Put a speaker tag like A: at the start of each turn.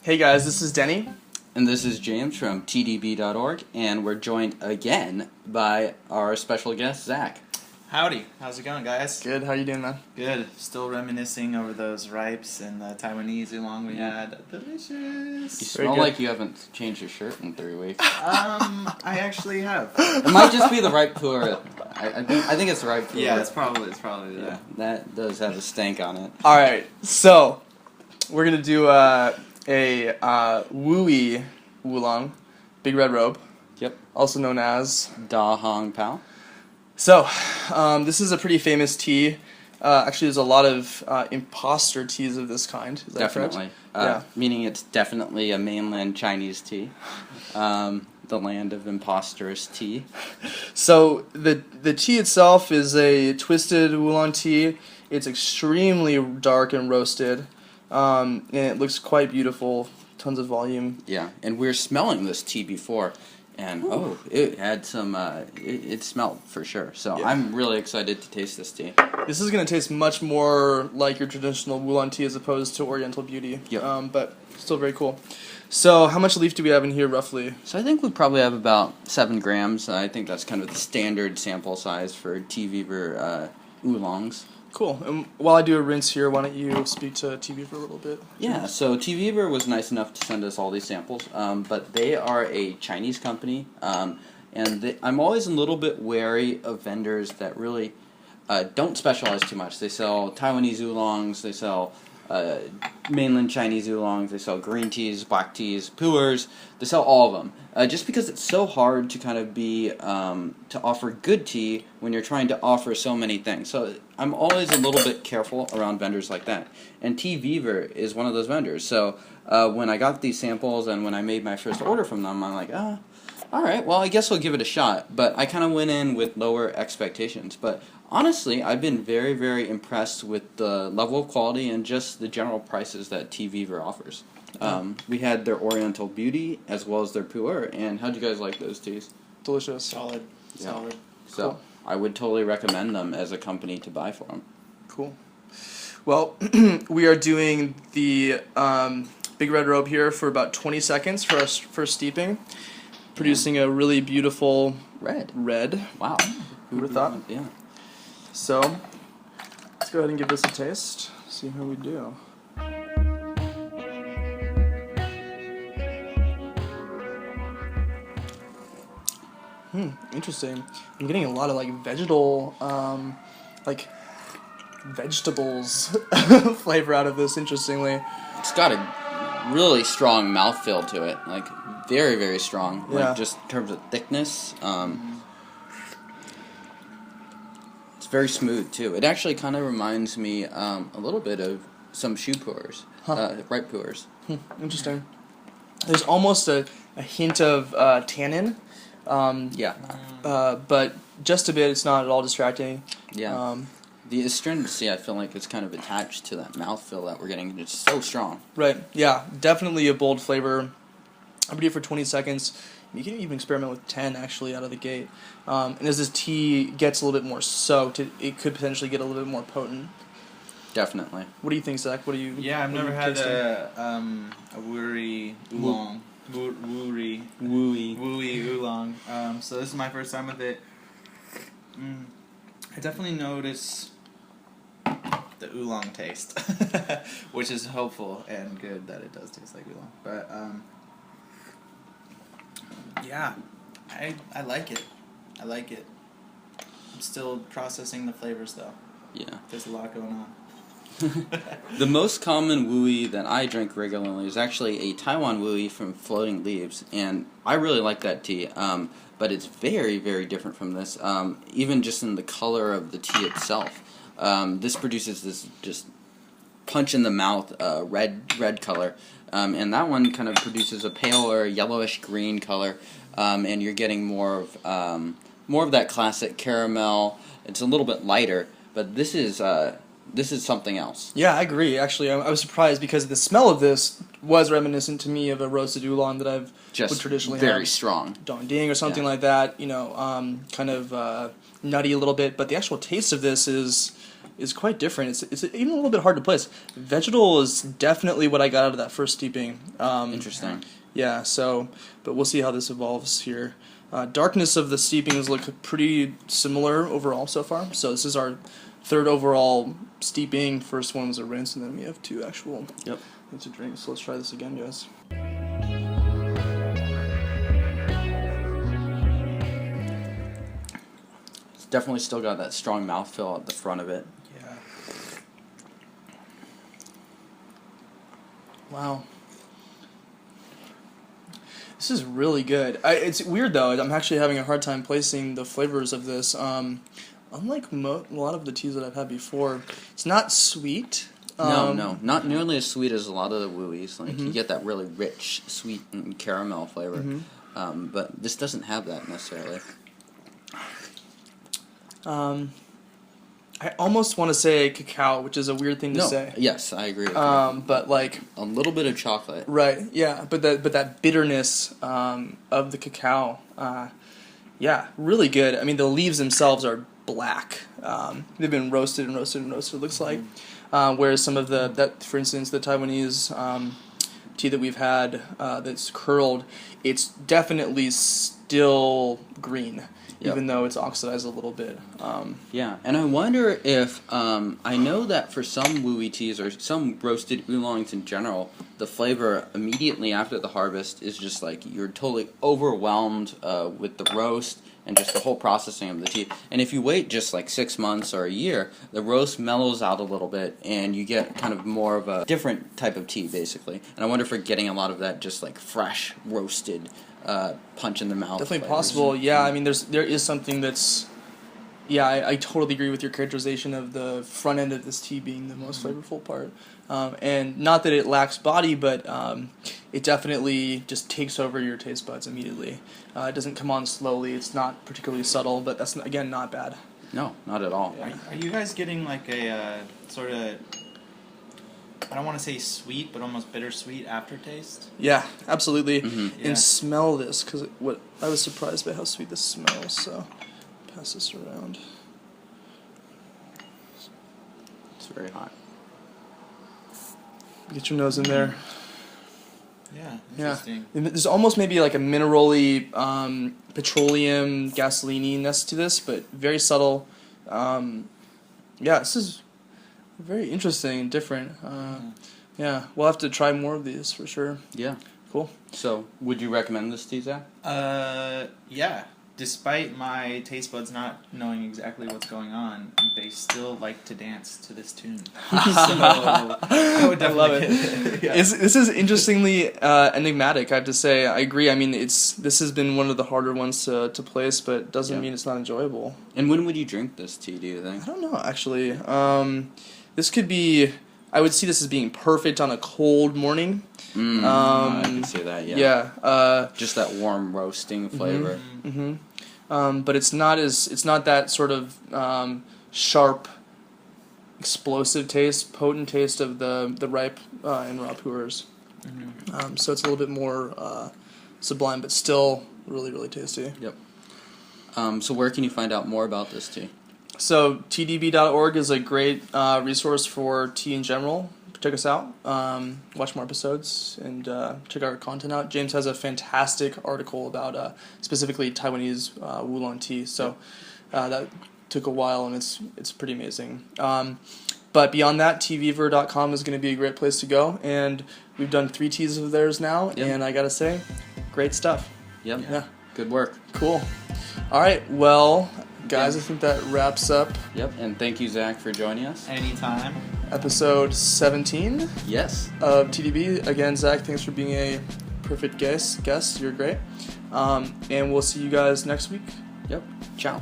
A: Hey guys, this is Denny.
B: And this is James from TWeaver.org, and we're joined again by our special guest, Zach.
C: Howdy. How's it going, guys?
A: Good, how you doing, man?
C: Good. Still reminiscing over those ripes and the Taiwanese oolong we had. Delicious.
B: You smell like you haven't changed your shirt in 3 weeks.
C: I actually have.
B: It might just be the ripe puer. I think it's the ripe puer.
C: Yeah, it's probably that.
B: Yeah, that does have a stank on it.
A: Alright, so we're gonna do a Wooey Oolong, Big Red Robe.
B: Yep.
A: Also known as
B: Da Hong Pao.
A: So, this is a pretty famous tea. Actually, there's a lot of imposter teas of this kind. Is that
B: Definitely.
A: correct?
B: Meaning it's definitely a mainland Chinese tea. The land of imposters tea.
A: So, the tea itself is a twisted oolong tea. It's extremely dark and roasted. And it looks quite beautiful. Tons of volume.
B: Yeah, and we're smelling this tea before. And, it had some, it smelled for sure. So
A: Yeah.
B: I'm really excited to taste this tea.
A: This is going to taste much more like your traditional oolong tea as opposed to Oriental Beauty.
B: Yep.
A: But still very cool. So how much leaf do we have in here roughly?
B: So I think we probably have about 7 grams. I think that's kind of the standard sample size for TWeaver oolongs.
A: Cool. And while I do a rinse here, why don't you speak to TeaDB for a little bit?
B: Yeah, so TWeaver was nice enough to send us all these samples, but they are a Chinese company, and I'm always a little bit wary of vendors that really don't specialize too much. They sell Taiwanese oolongs, they sell mainland Chinese oolongs, they sell green teas, black teas, puers, they sell all of them. Just because it's so hard to kind of be, to offer good tea when you're trying to offer so many things. So I'm always a little bit careful around vendors like that. And TeaVivre is one of those vendors. So when I got these samples and when I made my first order from them, I'm like, alright, well I guess I'll give it a shot. But I kind of went in with lower expectations. But honestly, I've been very, very impressed with the level of quality and just the general prices that TeaVivre offers. We had their Oriental Beauty as well as their Puer, and how'd you guys like those teas?
A: Delicious.
C: Solid.
B: Yeah.
C: Solid.
B: So,
A: Cool.
B: I would totally recommend them as a company to buy for them.
A: Cool. Well, we are doing the Big Red Robe here for about 20 seconds for us for steeping, producing a really beautiful red.
B: Wow.
A: Who would have thought?
B: Yeah.
A: So, let's go ahead and give this a taste, see how we do. Interesting. I'm getting a lot of vegetables flavor out of this, interestingly.
B: It's got a really strong mouthfeel to it, like very, very strong.
A: Yeah.
B: Like just in terms of thickness. It's very smooth too. It actually kind of reminds me a little bit of some shoe puers, ripe puers.
A: Interesting. There's almost a hint of tannin. But just a bit. It's not at all distracting.
B: Yeah. The astringency, I feel like, is kind of attached to that mouthfeel that we're getting. It's so strong.
A: Right. Yeah. Definitely a bold flavor. I'm do it for 20 seconds. You can even experiment with 10 actually out of the gate. And as this tea gets a little bit more soaked, it could potentially get a little bit more potent.
B: Definitely.
A: What do you think, Zach? What do you?
C: Yeah, I've never had a wooey oolong. Wooey oolong. So this is my first time with it. I definitely notice the oolong taste, which is hopeful and good that it does taste like oolong. But yeah, I like it. I like it. I'm still processing the flavors though.
B: Yeah.
C: There's a lot going on.
B: The most common wooey that I drink regularly is actually a Taiwan wooey from Floating Leaves, and I really like that tea, but it's very, very different from this, even just in the color of the tea itself. This produces this just punch-in-the-mouth red color, and that one kind of produces a paler yellowish green color, and you're getting more of that classic caramel. It's a little bit lighter, but this is this is something else.
A: Yeah, I agree. Actually, I was surprised because the smell of this was reminiscent to me of a roasted oolong that I've would traditionally
B: very
A: have.
B: strong.
A: Dong Ding or something like that. You know, kind of nutty a little bit. But the actual taste of this is quite different. It's even a little bit hard to place. Vegetal is definitely what I got out of that first steeping.
B: Interesting.
A: Yeah. So, but we'll see how this evolves here. Darkness of the steepings look pretty similar overall so far. So this is our third overall steeping. First one was a rinse, and then we have 2 actual things to drink. So let's try this again, guys.
B: It's definitely still got that strong mouthfeel at the front of it.
A: Yeah. Wow. This is really good. It's weird though. I'm actually having a hard time placing the flavors of this. Unlike a lot of the teas that I've had before, it's not sweet.
B: No, not nearly as sweet as a lot of the wooies. Like you get that really rich, sweet and caramel flavor, but this doesn't have that necessarily.
A: I almost want to say cacao, which is a weird thing to say.
B: Yes, I agree with you.
A: But like
B: a little bit of chocolate.
A: Right. Yeah. But that bitterness of the cacao, yeah, really good. I mean, the leaves themselves are black. They've been roasted and roasted and roasted. It looks like, whereas some of for instance, the Taiwanese tea that we've had that's curled, it's definitely still green. Even though it's oxidized a little bit.
B: Yeah, and I wonder if, I know that for some wooey teas or some roasted oolongs in general, the flavor immediately after the harvest is just like you're totally overwhelmed with the roast and just the whole processing of the tea. And if you wait just like 6 months or a year, the roast mellows out a little bit and you get kind of more of a different type of tea, basically. And I wonder if we're getting a lot of that just like fresh, roasted punch in the mouth.
A: Definitely possible. Yeah, I mean, there is something that's. Yeah, I totally agree with your characterization of the front end of this tea being the most flavorful part, and not that it lacks body, but it definitely just takes over your taste buds immediately. It doesn't come on slowly. It's not particularly subtle, but that's again not bad.
B: No, not at all.
C: Yeah. Are you guys getting like a sort of? I don't want to say sweet, but almost bittersweet aftertaste.
A: Yeah, absolutely.
C: Yeah.
A: And smell this, because I was surprised by how sweet this smells. So, pass this around.
B: It's very hot.
A: Get your nose in there.
C: Yeah, interesting.
A: Yeah. There's almost maybe like a mineral-y, petroleum, gasoline-ness to this, but very subtle. Yeah, this is very interesting and different. Yeah, we'll have to try more of these for sure.
B: Yeah.
A: Cool.
B: So, would you recommend this tea, Zach?
C: Yeah. Despite my taste buds not knowing exactly what's going on, they still like to dance to this tune. So, I would definitely
A: love it.
C: Yeah.
A: This is interestingly enigmatic, I have to say. I agree. I mean, this has been one of the harder ones to place, but it doesn't mean it's not enjoyable.
B: And when would you drink this tea, do you think?
A: I don't know, actually. This could be... I would see this as being perfect on a cold morning.
B: I can see that, yeah.
A: Yeah.
B: Just that warm roasting flavor.
A: But it's not that sort of sharp, explosive taste, potent taste of the ripe and raw pu'ers. So it's a little bit more sublime, but still really, really tasty.
B: Yep. So where can you find out more about this tea?
A: So TWeaver.org is a great resource for tea in general. Check us out, watch more episodes, and check our content out. James has a fantastic article about specifically Taiwanese Oolong tea, so that took a while, and it's pretty amazing. But beyond that, Teavivre.com is going to be a great place to go, and we've done 3 teas of theirs now, and I gotta say, great stuff.
B: Yep.
A: Yeah.
B: Good work.
A: Cool. All right, well... Guys, I think that wraps up.
B: Yep, and thank you, Zach, for joining us.
C: Anytime.
A: Episode 17
B: Yes.
A: of TDB. Again, Zach, thanks for being a perfect guest. You're great. And we'll see you guys next week.
B: Yep. Ciao.